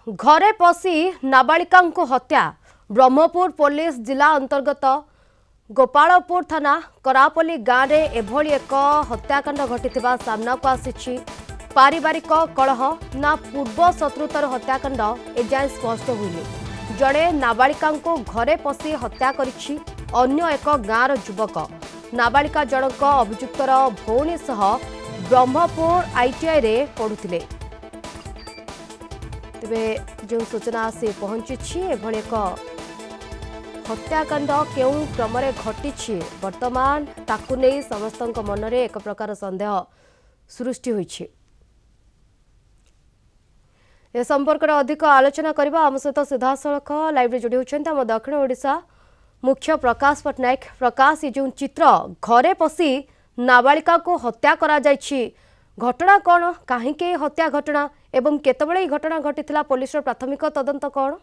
घरे पशि नाबालिका हत्या ब्रह्मपुर पुलिस जिला अंतर्गत गोपालपुर थाना करापल्ली गाँव में एभली एक हत्याकांड घटी सामना को आसी पारिवारिक कलह ना पूर्व शत्रुतार हत्याकांड एजाए स्पष्ट हुई जड़े नाबालिका घरे पशि हत्या करिछि अन्य एक गाँवर युवक नाबालिका जनक अभियुक्तर भौणी सह ब्रह्मपुर आईटीआई रे पढ़ुथिले तेबे जो सूचना आसी पहुंची एभली एक हत्याकांड केउ क्रम घटी वर्तमान ताकू नहीं समस्त मन में एक प्रकार संदेह सृष्टि होइछि। ए संपर्क में अधिक आलोचना करबा आम सहित सीधासलख लाइव जोड़ी होछन्ते आम दक्षिण ओडिशा मुख्य प्रकाश पटनायक। प्रकाश ये जो चित्र घरे पशि नाबालिका को हत्या करा जायछि घटना कौन कहीं हत्या घटना एवं केतबेले घटना घटी पुलिस प्राथमिक तदंत कौन?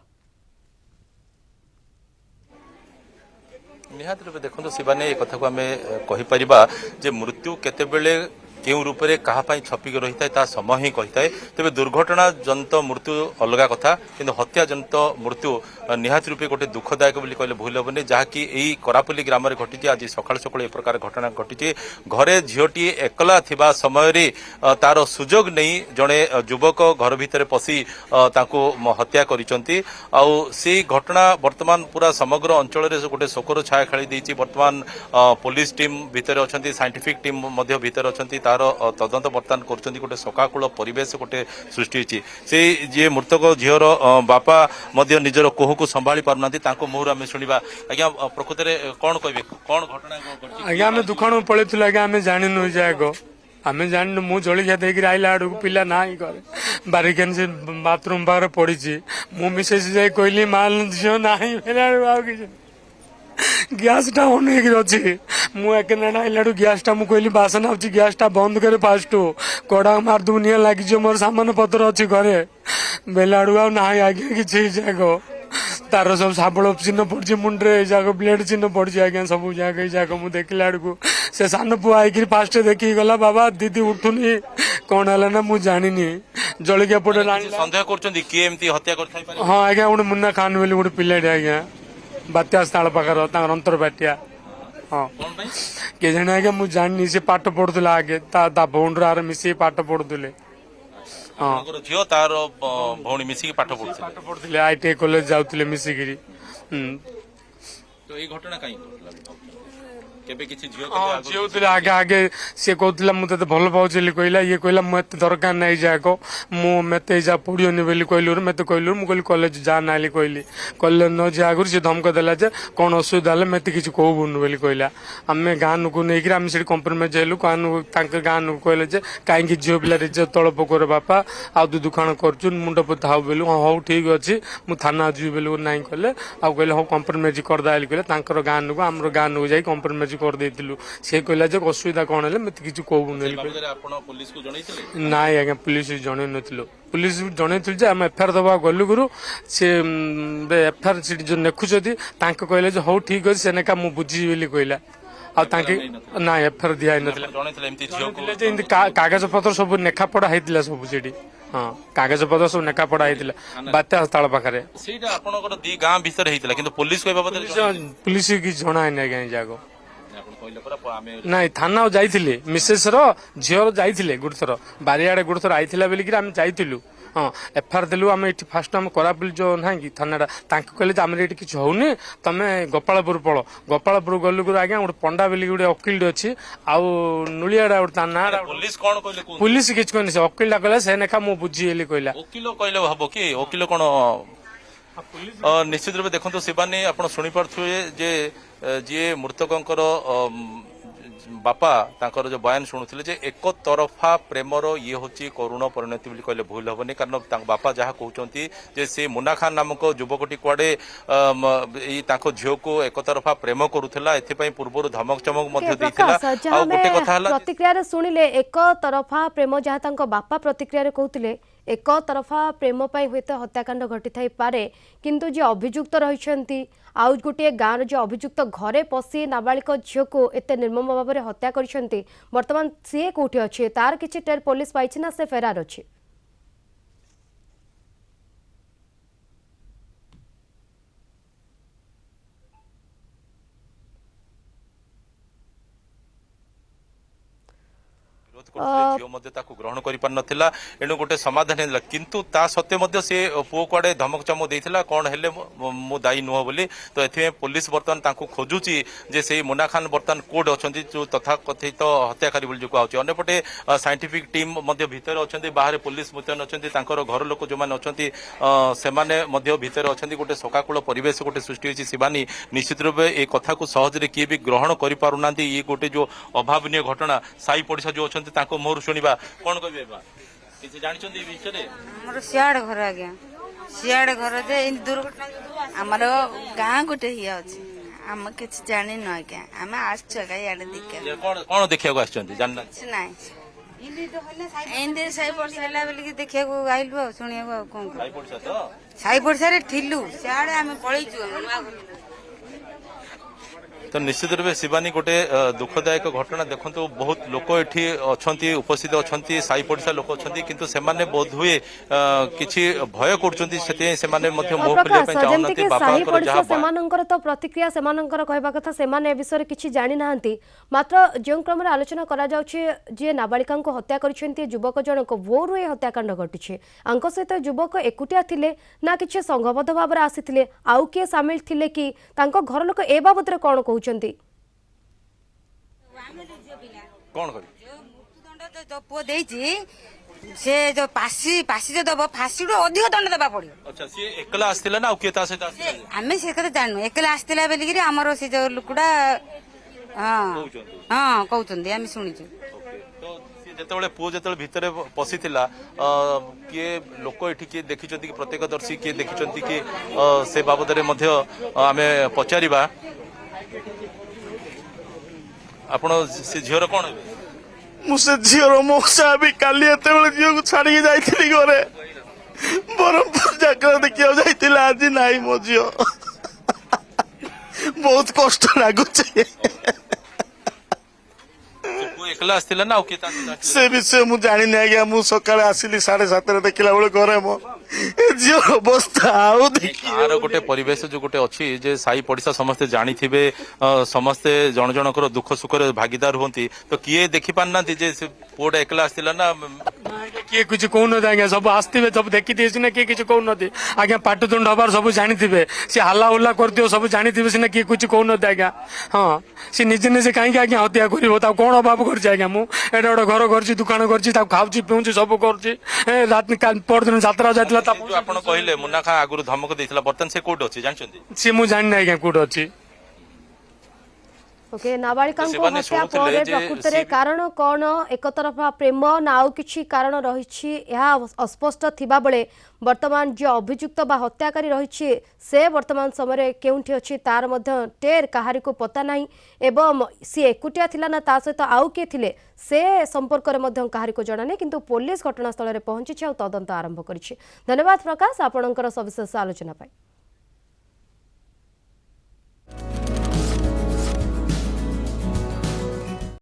निहाती रूप देखो शिवानी एक कथा को आम कहीपर मृत्यु केतेबेले केउ रूप से कहापाई छपिक रही है समय ही कही है तेज दुर्घटना जनित मृत्यु अलग कथा कि हत्या जनित मृत्यु निहाती रूपे गोटे दुखदायक कहले भूल हेनी जहाँकि यही करापल्ली ग्राम में घटी आज सका सका प्रकार घटना घटी घरे झीटी एकला थिबा समय तार सुजोग नहीं जड़े युवक घर भितर पशि हत्या करिसंती से घटना वर्तमान पूरा समग्र अंचल गोटे शोकर छाया खेली देती वर्तमान पुलिस टीम भितर अच्छा साइंटिफिक टीम भितर अच्छा तार तदंत बर्तमान कर गोटे सकाकूल परिवेश गोटे सृष्टि होती से जी मृतक झीर बापा निजर कोह को संभाली पारना मुहर आम शुणा आज्ञा प्रकृत में कौन कहे कौन घटना आज्ञा आम दुकान में पलैलु आज्ञा आम जानू जाएगा आम जान मु जलिया देकर आइला आड़ पिला ना ही करे बारिकेन से बाथरूम पाखे पड़ी मु मिसेस जाए कहली माल झील ना गैस टा ऑन अच्छी मुझे आइला गैस टा मुझे बासन आऊँ गैस टा बंद करे फास्ट कड़ा मारदू निआ लगी मोर सामान पत्र अच्छी घरे बेला आड़ ना आज्ञा किसी जाग तार सब साबल चिन्ह पड़ी मुंडे जाक ब्लेड चिन्ह पड़ी आज्ञा सब जाक मुझे देखला आड़ से सान पुआ आई फास्ट देखी गला बाबा दीदी उठुनी कौन है ना मुझे जानी जलिया पटे सन्देह कर हाँ आज्ञा गोटे मुन्ना खान बोली गोटे पिलाटे आज्ञा बात्या स्थाल पाखर अंतरपाटिया हाँ किए जाने आज्ञा मुझे जाननी से पाठ पढ़ुला आगे भौण आर मिसी पाठ पढ़ुले हाँ झील तार भौणी मिसिकी पाठ पढ़ुले आईटीआई कॉलेज जाऊले मिसिकी तो ये घटना कहीं झील आगे आगे सी कहला मुझे भल पाऊँ कहला ये कहला मत दरकार नहीं जाक मुझे जा पड़ोनी बोली कहलु मत कहलु मुझे कॉलेज जा ना कहली कॉलेज न जा आगुरी सी धमक देला जे कौन असुविधा है मत किसी कहबुन बोली कहला आम गाँ को लेकिन आम से कम्प्रोमाइज हेलु गाँ कहले जे कहीं झील पिला इज्जत तल पकोर बापा आ तू दुकान कर मुंड पोता हाउ बोलू हाँ हूँ ठीक अच्छे मुझे थाना जी बोलू ना कहले आउ कहले हाँ कम्प्रोमाइज करदे कहले गाँ को आम गाँ को जाए कम्प्रोमाइज कर देथिलु से कहला जे असुविधा कौन है मत किसी कहबुन ना आज्ञा पुलिस जन नथिलु पुलिस जन आम एफआईआर दबा गलु गुरु से एफआईआर जो नेखुचती कहले हौ ठीक अच्छे से नेका मुझे बुझी बोली कहला ना एफआईआर दिया ना कागज पत्र सब नेखा पड़ा होता सब से हाँ कागज पत्र सब नेका पड़ा होता बात्या स्थल पाखे पुलिस की जना है जाग नाई थाना जाइए मिसेस झीर जाइए गोटे थर बारियाड़े गोटे थर आई बोलिक आम जाइलु हाँ एफआईआर देलु आम ये फास्ट आम करापल्ली जो ना कि थाना कहले आम ये किसी होनी तुम गोपालपुर पड़ गोपालपुर गलु गुरु आज्ञा गोटे पंडा बोली गोटे वकिल अच्छी आउ नुलियाड़ा गोटे ना पुलिस किसी कहनी से वकिल कहला से नेखा मुझे बुझीगली कहला वकिल कहले हम कि वकिल कौन निश्चित रूप देखो शिवानी आप शुणी पारे जे जी मृतकंकर बापा तांकर जो बयान शुणुले जे एक तरफा प्रेमर ये हूँ करुण परिणति कहले भूल हेनी कारण बापा जहाँ कहते जे से मुन्ना खान नामक युवकटी कुआड़े झील को एक तरफा प्रेम करुला एथपाई पूर्व धमक चमक प्रतिक्रिया शुणिले एक तरफा प्रेम जहाँ बापा प्रतिक्रिया कहते एक तरफा प्रेम पाई हुए हत्याकांड घटी थाई पारे किंतु जे अभियुक्त रही आउ गोटे गाँव जो अभियुक्त घरे पशि नाबालिक झील को एत निर्मम भाव में हत्या कर वर्तमान सी कौटी अच्छे तार किसी टेर पुलिस पाई ना से फेरार अच्छे। विरोध करथिले झियो मध्ये ताकू ग्रहण करि पार नथिला एणु गोटे समाधान हेला किंतु ता सत्य मध्ये से पुओ कुआडे धमक चमक देथिला कोन हेले मो दायी नुह बोली तो एथि पुलिस बर्तमान ताकू खोजुची जे से मुन्ना खान बर्तमान कोड अछंती जो तथा कथित हत्याकारी बोली जो कहउची अन्यपटे साइंटिफिक टीम मध्ये भीतर अछंती बाहर पुलिस मुतयन अछंती तांकर घर लोक जो माने अछंती सेमाने मध्ये भीतर अछंती गोटे सकाकुल परिवेश गोटे सृष्टि होची शिवानी निश्चित रूप ए कथा को सहज रे किए भी ग्रहण करि पारुनांती ये गोटे जो अभावनीय घटना साई पड़िसा जो अछंती तांको मोर सुनिबा कोन कहबे बा किछ जानिछंती ई विषय रे हमर सियाड़ घर आज्ञा सियाड़ घर जे इन दुर्घटना हमर गां गोटे हिया अछि हम किछ जानि न आज्ञा हम आछ का याडे देखे ये कोन कोन देखिया को आछंती जानना किछ नाही इंदे साई वर्ष हैला बेली देखिया को आइलु आ सुनिया को कोन साई पड़िसा तो साई वर्ष रे थिलु सियाड़े हम पळैचु हम तो निश्चित रूप से शिवानी गोटे दुखदायक घटना देखो बहुत लोक एठी अछंती उपस्थित अछंती साई पड़िसा लोक अछंती किंतु सेमाने बोध हुए किछि भय करछंती सेते सेमाने मध्ये मोह खुलिया पे चाहनती बापांकर जहा सेमानंकर तो प्रतिक्रिया सेमानंकर कहबा कथा सेमाने ए विषय किछि जानि नाहंती मात्र जो क्रम रे आलोचना करा जाउछि जे नाबालिका को हत्या करिसेंती युवक जनक भोरु ए हत्याकांड घटिछि अंक सहित युवक एकुटिया थिले ना किछि संघबद्ध भाबरे आसीथिले आउ के शामिल थिले कि तांको घर लोक ए बाबत रे कोन कहउछंती कोन करी जो मृत्युदंड जो पो देछि से जो पासी जो दबो फासी रो अधिक दंड देबा पड़ियो अच्छा सी एकला आस्तिला ना के ता से आमे से कते जानू एकला आस्तिला बेली कि हमर से जो लुकुडा हां हां कहउचंदी आमे सुनिछु तो जेतेबेले पुओ जेतेबेले भितरे पसिथिला किए लोक एठी किए देखिचंती कि प्रत्यक्षदर्शी किए देखिचंती कि से बाबद रे मध्ये आमे पचारिबा आपण से झियर कोन मुझे झीर मौसा भी काली झील को छाड़ी जाइली घरे बरमपुर जाकर देखिया जाइला आज नाई मो झी बहुत कष्ट लगुचे एकला आस्तिला ना के ता से विषय मु जानी नहीं आज्ञा मु सकाळे आसिली 7:30 देखला बेले घरे मो झील अवस्था आउ देखि आरो गोटे परिवेश जो गोटे अछि जे साई पड़िसा समस्ते जानी थिबे समस्ते जन जनकर दुख सुख रे भागीदार होंती तो किए देखि पाननांती जे पोडा एकला आस्तिला ना किए कुछ कहून आज्ञा सब आसथिबे सब देखि दिए सिना किए कुछ कहून आज्ञा पाटुदंड हबार सब जानिथिबे से हल्ला उल्ला करदियो सब जानिथिबे सिना किए कुछ कहून आज्ञा हां से निजे निजे काहे आज्ञा हत्या करिवो ता कोन अभाव करछि आज्ञा मु एटा गोटे घर करछि दुकान करछि ता खाउछि पिउछि सब करछि रात काल परदिन यात्रा जातला ता आपण कहिले मुन्ना खान आगुरु धमक देथिला बर्तन से कोड अछि जानछंती से मु जानि नै आज्ञा कोड अछि ओके नाबालिका हत्या पर प्रकृत रे कारण कौन एक तरफा प्रेम ना आउ किछि कारण रहिछि यह अस्पष्ट थिबा बेले वर्तमान जो अभियुक्त बा हत्याकारी रहिछि से वर्तमान समय केउंठी अछि तार मध्य टेर कहारी को पता नाही एवं सी एकुटिया थिला ना ता सहित आउ के थिले से संपर्क रे मध्य कहारी को जणा नै किंतु पुलिस घटनास्थल रे पहुंची छ तदंत आरंभ करिछि धन्यवाद प्रकाश आपणकर सविशेष आलोचना पाई।